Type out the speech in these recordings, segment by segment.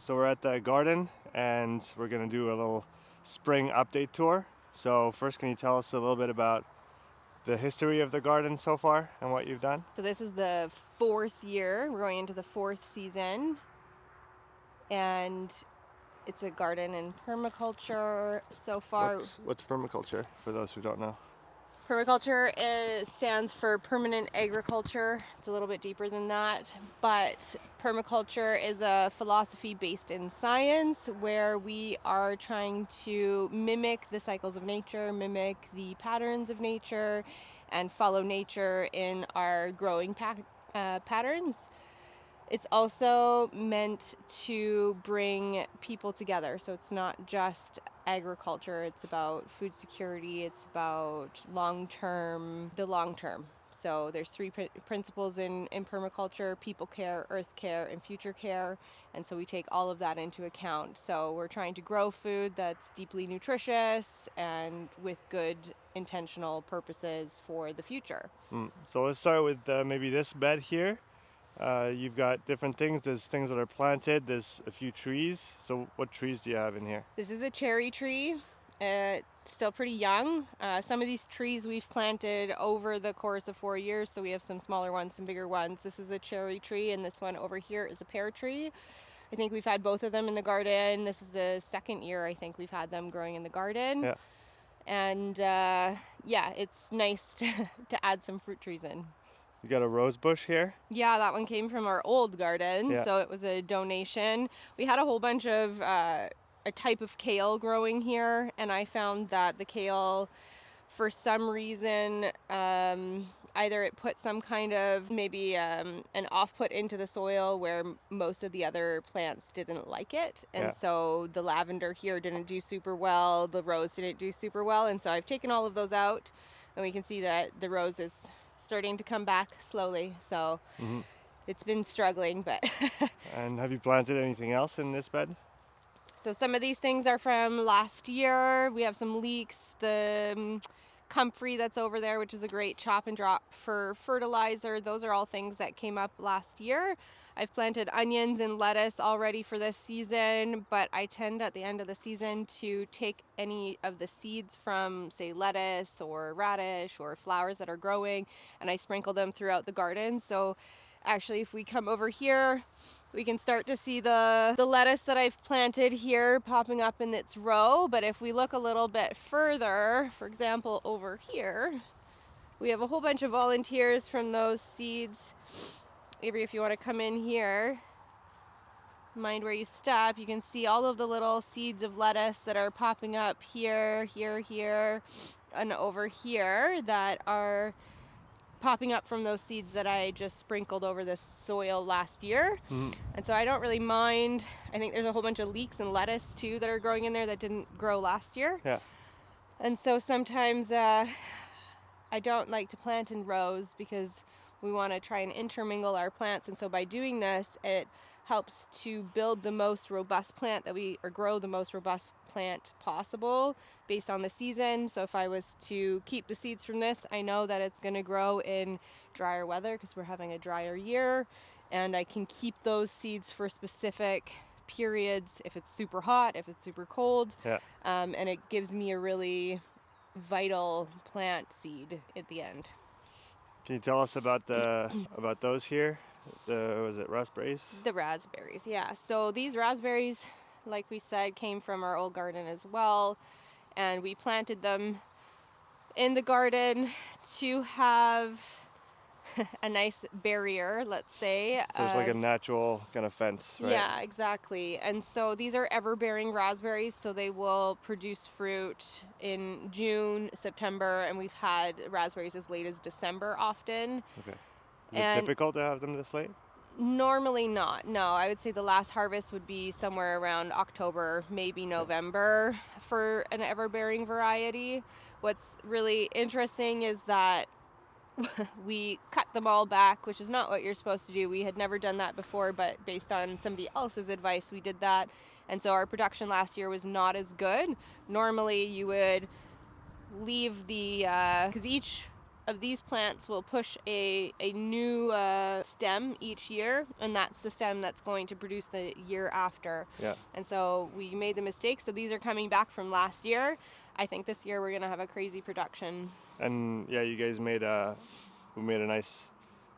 So we're at the garden and we're going to do a little spring update tour. So first, can you tell us a little bit about the history of the garden so far and what you've done? So this is the 4th year. We're going into the 4th season. And it's a garden in permaculture so far. What's permaculture, for those who don't know? Permaculture stands for permanent agriculture. It's a little bit deeper than that, but permaculture is a philosophy based in science where we are trying to mimic the cycles of nature, mimic the patterns of nature, and follow nature in our growing patterns. It's also meant to bring people together. So it's not just agriculture. It's about food security. It's about the long term. So there's 3 principles in permaculture: people care, earth care, and future care. And so we take all of that into account. So we're trying to grow food that's deeply nutritious and with good intentional purposes for the future. So let's start with maybe this bed here. You've got different things. There's things that are planted. There's a few trees. So what trees do you have in here? This is a cherry tree. It's still pretty young. Some of these trees we've planted over the course of 4 years. So we have some smaller ones, some bigger ones. This is a cherry tree, and this one over here is a pear tree. I think we've had both of them in the garden. This is the 2nd year I think we've had them growing in the garden. Yeah. And it's nice to add some fruit trees in. You got a rose bush here? Yeah, that one came from our old garden, so it was a donation. We had a whole bunch of a type of kale growing here, and I found that the kale, for some reason, either it put some kind of maybe an off-put into the soil where most of the other plants didn't like it. And so the lavender here didn't do super well, the rose didn't do super well, and so I've taken all of those out, and we can see that the rose is starting to come back slowly, so it's been struggling, but And have you planted anything else in this bed? So some of these things are from last year. We have some leeks, the comfrey that's over there, which is a great chop and drop for fertilizer. Those are all things that came up last year. I've planted onions and lettuce already for this season, but I tend at the end of the season to take any of the seeds from, say, lettuce or radish or flowers that are growing, and I sprinkle them throughout the garden. So actually, if we come over here, we can start to see the lettuce that I've planted here popping up in its row. But if we look a little bit further, for example, over here, we have a whole bunch of volunteers from those seeds. Avery, if you want to come in here, mind where you step, you can see all of the little seeds of lettuce that are popping up here, and over here that are popping up from those seeds that I just sprinkled over the soil last year. And so I don't really mind. I think there's a whole bunch of leeks and lettuce too that are growing in there that didn't grow last year. Yeah. And so sometimes I don't like to plant in rows because we want to try and intermingle our plants. And so by doing this, it helps to build the most robust plant or grow the most robust plant possible based on the season. So if I was to keep the seeds from this, I know that it's going to grow in drier weather because we're having a drier year, and I can keep those seeds for specific periods if it's super hot, if it's super cold. And it gives me a really vital plant seed at the end. Can you tell us about those here? Was it raspberries? The raspberries, yeah. So these raspberries, like we said, came from our old garden as well. And we planted them in the garden to have a nice barrier, let's say. So it's like a natural kind of fence, right? Yeah, exactly. And so these are ever-bearing raspberries, so they will produce fruit in June, September, and we've had raspberries as late as December often. Okay. Is it typical to have them this late? Normally not. No, I would say the last harvest would be somewhere around October, maybe November for an ever-bearing variety. What's really interesting is that we cut them all back, which is not what you're supposed to do. We had never done that before, but based on somebody else's advice, we did that. And so our production last year was not as good. Normally you would leave because each of these plants will push a new stem each year, and that's the stem that's going to produce the year after. Yeah. And so we made the mistake. So these are coming back from last year. I think this year we're going to have a crazy production. And yeah, you guys made a nice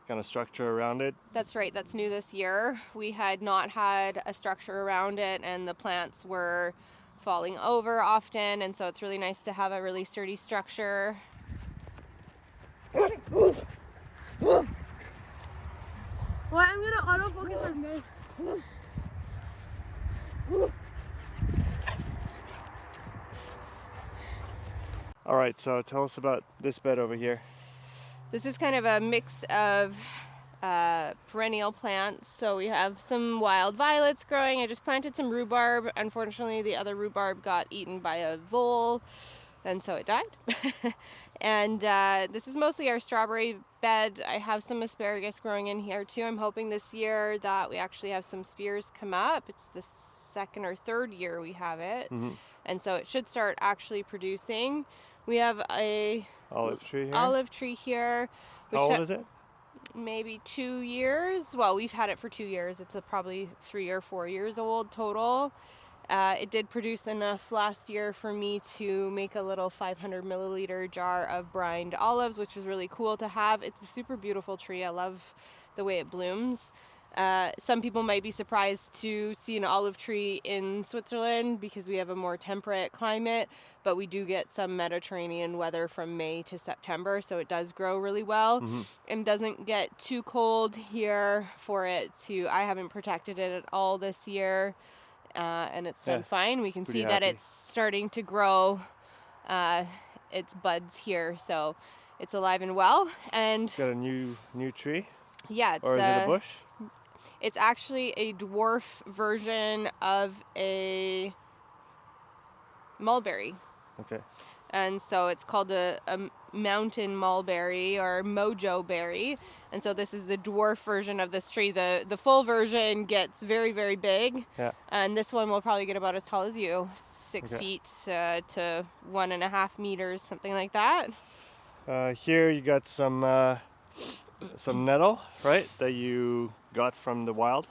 kind of structure around it. That's right. That's new this year. We had not had a structure around it, and the plants were falling over often, and so it's really nice to have a really sturdy structure. Well, I'm gonna autofocus on me. All right, so tell us about this bed over here. This is kind of a mix of perennial plants. So we have some wild violets growing. I just planted some rhubarb. Unfortunately, the other rhubarb got eaten by a vole, and so it died. And this is mostly our strawberry bed. I have some asparagus growing in here too. I'm hoping this year that we actually have some spears come up. It's the second or third year we have it. Mm-hmm. And so it should start actually producing. We have a Olive tree here. Olive tree here. How old is it? Maybe 2 years. Well, we've had it for 2 years. It's probably 3 or 4 years old total. It did produce enough last year for me to make a little 500 milliliter jar of brined olives, which was really cool to have. It's a super beautiful tree. I love the way it blooms. Some people might be surprised to see an olive tree in Switzerland because we have a more temperate climate, but we do get some Mediterranean weather from May to September, so it does grow really well. Mm-hmm. And doesn't get too cold here for it to. I haven't protected it at all this year, and it's done fine. We can see that it's starting to grow its buds here, so it's alive and well. And Got a new tree? Yeah, Or is it a bush? It's actually a dwarf version of a mulberry. Okay. And so it's called a mountain mulberry or mojo berry. And so this is the dwarf version of this tree. The full version gets very, very big. Yeah. And this one will probably get about as tall as you, 6 feet to 1.5 meters, something like that. Here you got some nettle, right, that you got from the wild?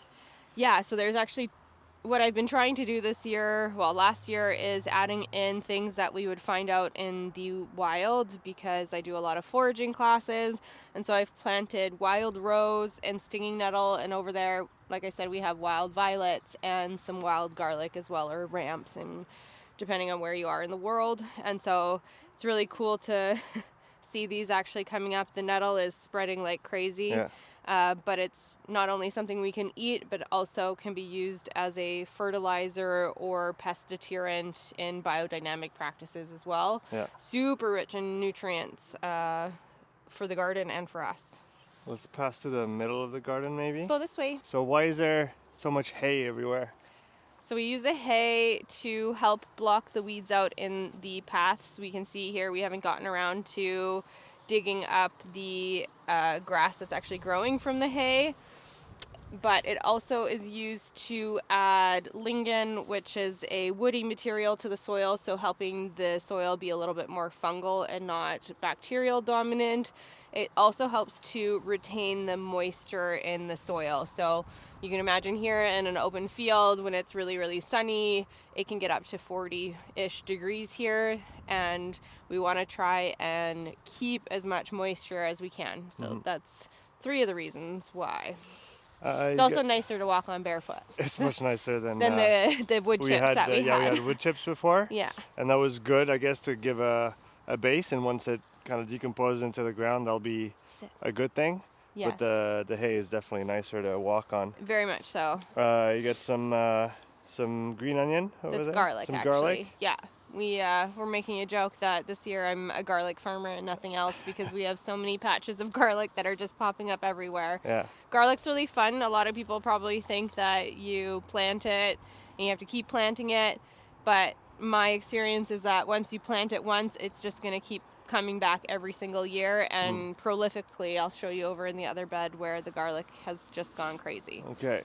Yeah, so there's actually what I've been trying to do this year, well, last year, is adding in things that we would find out in the wild because I do a lot of foraging classes. And so I've planted wild rose and stinging nettle. And over there, like I said, we have wild violets and some wild garlic as well, or ramps, and depending on where you are in the world. And so it's really cool to see these actually coming up. The nettle is spreading like crazy. Yeah. But it's not only something we can eat, but also can be used as a fertilizer or pest deterrent in biodynamic practices as well. Yeah. Super rich in nutrients for the garden and for us. Let's pass to the middle of the garden maybe. Go this way. So why is there so much hay everywhere? So we use the hay to help block the weeds out in the paths. We can see here we haven't gotten around to digging up the grass that's actually growing from the hay, but it also is used to add lignin, which is a woody material to the soil, so helping the soil be a little bit more fungal and not bacterial dominant. It also helps to retain the moisture in the soil. So you can imagine here in an open field when it's really, really sunny, it can get up to 40-ish degrees here, and we want to try and keep as much moisture as we can. So that's 3 of the reasons why. It's also nicer to walk on barefoot. It's much nicer than the wood chips that we had. Yeah, we had wood chips before. Yeah. And that was good, I guess, to give a base, and once it kind of decomposes into the ground, that'll be a good thing. Yes. But the hay is definitely nicer to walk on. Very much so. You got some green onion over there? That's garlic, some actually. Garlic? Yeah. We're making a joke that this year I'm a garlic farmer and nothing else because we have so many patches of garlic that are just popping up everywhere. Yeah. Garlic's really fun. A lot of people probably think that you plant it and you have to keep planting it, but my experience is that once you plant it once, it's just going to keep coming back every single year and prolifically. I'll show you over in the other bed where the garlic has just gone crazy. Okay,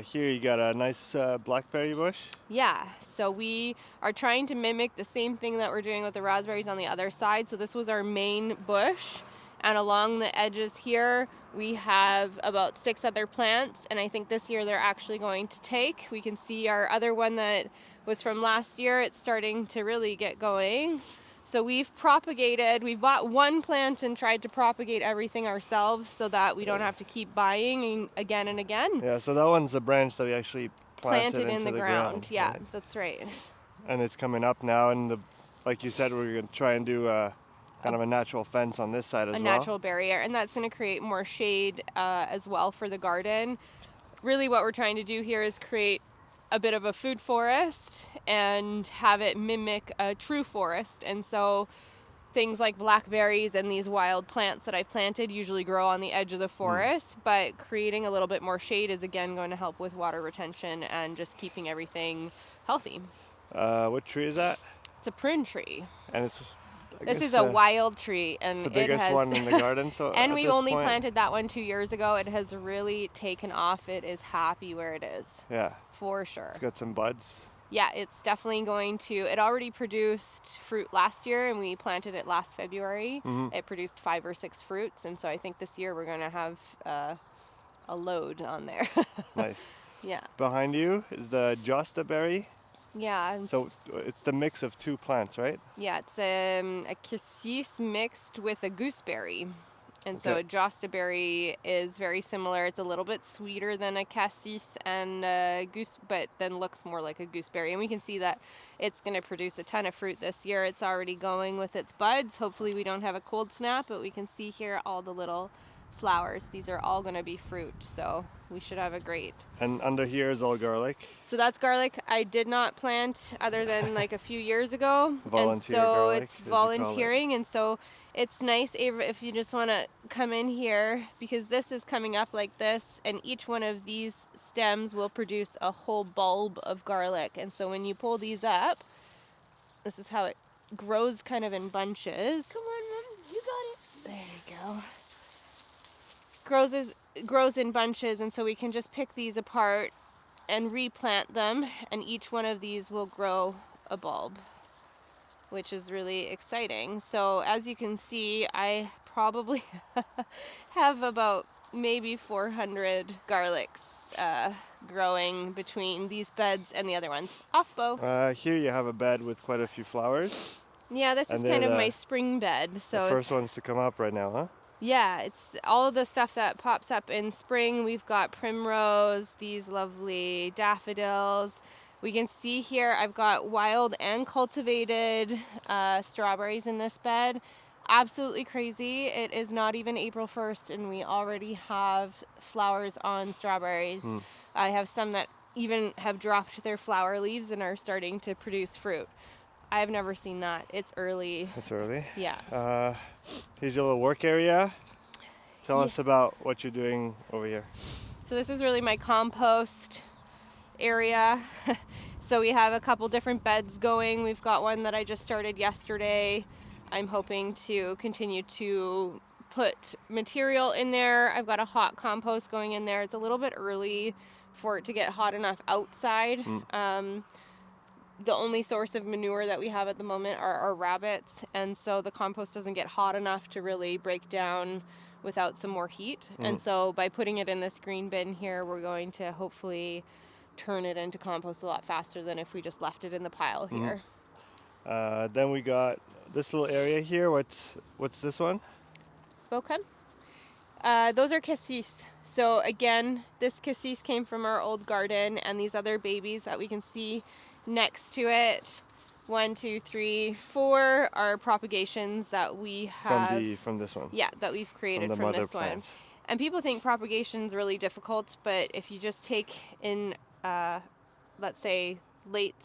here you got a nice blackberry bush. Yeah, so we are trying to mimic the same thing that we're doing with the raspberries on the other side. So this was our main bush, And along the edges here, we have about 6 other plants, and I think this year they're actually going to take. We can see our other one that was from last year. It's starting to really get going. So we've bought one plant and tried to propagate everything ourselves so that we don't have to keep buying again and again. Yeah, so that one's a branch that we actually planted In into the the ground. Yeah, right? that's right. And it's coming up now, and like you said, we're going to try and do kind of a natural fence on this side as well. A natural barrier, and that's going to create more shade as well for the garden. Really what we're trying to do here is create a bit of a food forest and have it mimic a true forest. And so things like blackberries and these wild plants that I've planted usually grow on the edge of the forest, but creating a little bit more shade is again going to help with water retention and just keeping everything healthy. What tree is that? It's a prune tree. And it's... This is a wild tree, and it's the biggest one in the garden. So and we only point, planted that one 2 years ago. It has really taken off. It is happy where it is. Yeah, for sure. It's got some buds. Yeah, it's definitely going to. It already produced fruit last year, and we planted it last February. It produced 5 or 6 fruits, and so I think this year we're going to have a load on there. Nice. Yeah. Behind you is the Josta berry. Yeah. So it's the mix of 2 plants, right? Yeah, it's a cassis mixed with a gooseberry. And so a Josta berry is very similar. It's a little bit sweeter than a cassis and a goose, but then looks more like a gooseberry. And we can see that it's going to produce a ton of fruit this year. It's already going with its buds. Hopefully we don't have a cold snap, but we can see here all the little flowers. These are all going to be fruit, so we should have a great. And under here is all garlic. So that's garlic I did not plant other than like a few years ago. Volunteer and so garlic, it's volunteering, and so it's nice, Ava, if you just want to come in here, because this is coming up like this, and each one of these stems will produce a whole bulb of garlic. And so when you pull these up, this is how it grows kind of in bunches. Come on, Mom. You got it. There you go. Grows in bunches, and so we can just pick these apart and replant them, and each one of these will grow a bulb, which is really exciting. So as you can see, I probably have about maybe 400 garlics growing between these beds and the other ones. Off, Bo. Here you have a bed with quite a few flowers. Yeah, this is kind of my spring bed. So the first ones to come up right now, huh? Yeah, it's all of the stuff that pops up in spring. We've got primrose, these lovely daffodils. We can see here I've got wild and cultivated strawberries in this bed. Absolutely crazy. It is not even April 1st and we already have flowers on strawberries. I have some that even have dropped their flower leaves and are starting to produce fruit. I've never seen that. It's early. It's early. Yeah. Here's your little work area. Tell us about what you're doing over here. So this is really my compost area. So we have a couple different beds going. We've got one that I just started yesterday. I'm hoping to continue to put material in there. I've got a hot compost going in there. It's a little bit early for it to get hot enough outside. The only source of manure that we have at the moment are our rabbits, and so the compost doesn't get hot enough to really break down without some more heat. And so by putting it in this green bin here, we're going to hopefully turn it into compost a lot faster than if we just left it in the pile here. Then we got this little area here. What's this one? Bocum? Those are cassis. So again, this cassis came from our old garden, and these other babies that we can see next to it, 1, 2, 3, 4, are propagations that we have from this one. Yeah, that we've created from this one. And people think propagation's really difficult, but if you just take in, let's say late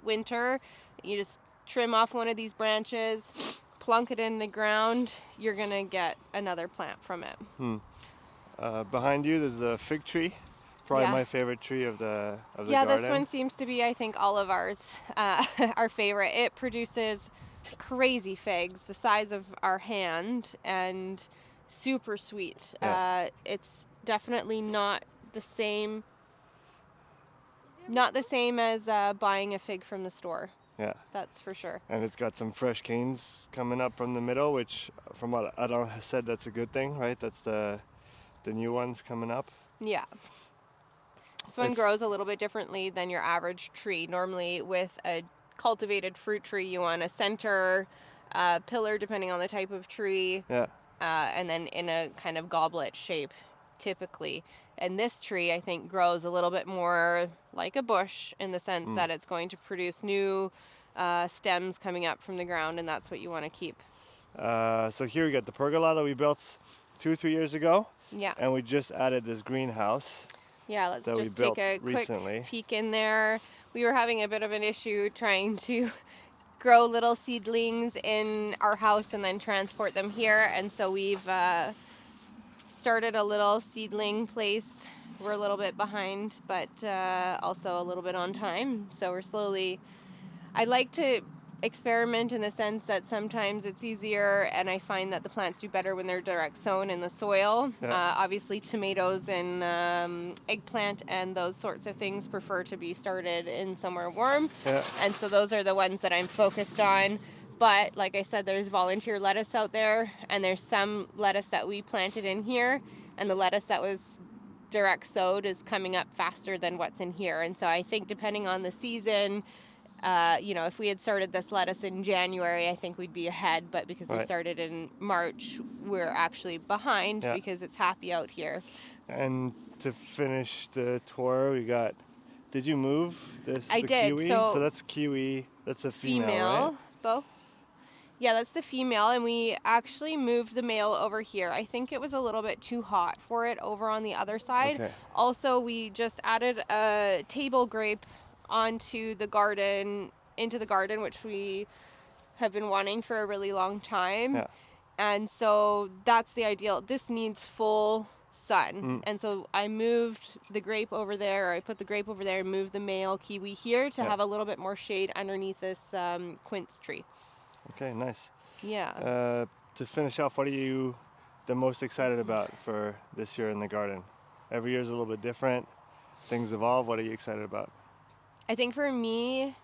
winter, you just trim off one of these branches, plunk it in the ground, you're gonna get another plant from it. Behind you, there's a fig tree. Probably my favorite tree of the garden. Yeah, this one seems to be, I think, all of ours, our favorite. It produces crazy figs, the size of our hand, and super sweet. Yeah. It's definitely not the same as buying a fig from the store. Yeah. That's for sure. And it's got some fresh canes coming up from the middle, which, from what Adam has said, that's a good thing, right? That's the new ones coming up. Yeah. This one It's- grows a little bit differently than your average tree. Normally, with a cultivated fruit tree, you want a center pillar, depending on the type of tree, Yeah. and then in a kind of goblet shape, typically. And this tree, I think, grows a little bit more like a bush in the sense that it's going to produce new stems coming up from the ground, and that's what you want to keep. So here we got the pergola that we built 2-3 years ago, Yeah. and we just added this greenhouse. Yeah, let's that we just built take a recently. quick peek in there. We were having a bit of an issue trying to grow little seedlings in our house and then transport them here, and so we've started a little seedling place. We're a little bit behind, but also a little bit on time, so we're slowly... I like to experiment in the sense that sometimes it's easier, and I find that the plants do better when they're direct sown in the soil. Yeah. Obviously, tomatoes and eggplant and those sorts of things prefer to be started in somewhere warm. Yeah. And so those are the ones that I'm focused on. But like I said, there's volunteer lettuce out there, and there's some lettuce that we planted in here, and the lettuce that was direct sowed is coming up faster than what's in here. And so I think depending on the season, if we had started this lettuce in January, I think we'd be ahead. But because we Right. started in March, we're actually behind Yeah. because it's happy out here. And to finish the tour, we got. Did you move this? I the did, Kiwi? so- that's kiwi. That's a female, right? Bo. Yeah, that's the female, and we actually moved the male over here. I think it was a little bit too hot for it over on the other side. Okay. Also, we just added a table grape into the garden, which we have been wanting for a really long time. Yeah. And so that's the ideal. This needs full sun. And so I moved the grape over there, or I put the grape over there and moved the male kiwi here to Yeah. have a little bit more shade underneath this quince tree. Okay, nice. Yeah. To finish off, what are you the most excited about for this year in the garden? Every year is a little bit different. Things evolve. What are you excited about? I think for me,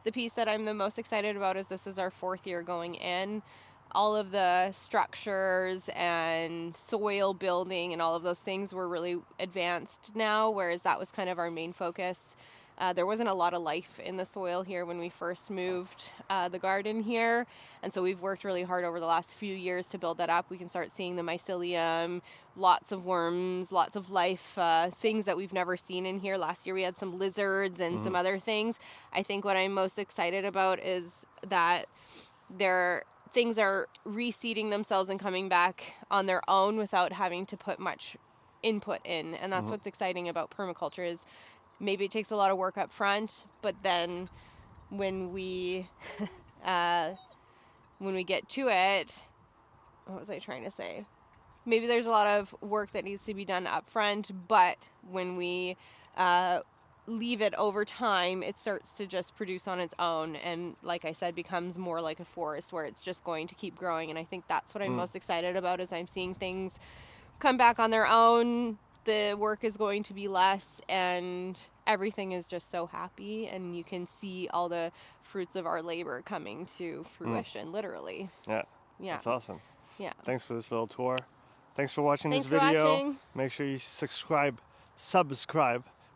the piece that I'm the most excited about is this is our 4th year going in. All of the structures and soil building and all of those things were really advanced now, whereas that was kind of our main focus. There wasn't a lot of life in the soil here when we first moved the garden here, and so we've worked really hard over the last few years to build that up. We can start seeing the mycelium, lots of worms, lots of life, things that we've never seen in here. Last year we had some lizards and some other things. I think what I'm most excited about is that things are reseeding themselves and coming back on their own without having to put much input in, and that's what's exciting about permaculture is maybe it takes a lot of work up front, but then when we get to it, what was I trying to say? Maybe there's a lot of work that needs to be done up front, but when we leave it over time, it starts to just produce on its own, and like I said, becomes more like a forest where it's just going to keep growing. And I think that's what I'm most excited about, is I'm seeing things come back on their own. The work is going to be less, and everything is just so happy, and you can see all the fruits of our labor coming to fruition, literally. Yeah. Yeah. That's awesome. Yeah. Thanks for this little tour. Thanks for watching Thanks this for video. watching. Make sure you subscribe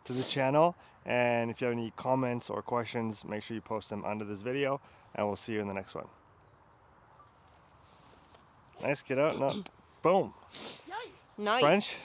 to the channel. And if you have any comments or questions, make sure you post them under this video, and we'll see you in the next one. Nice, get out. No. Boom. Nice. French?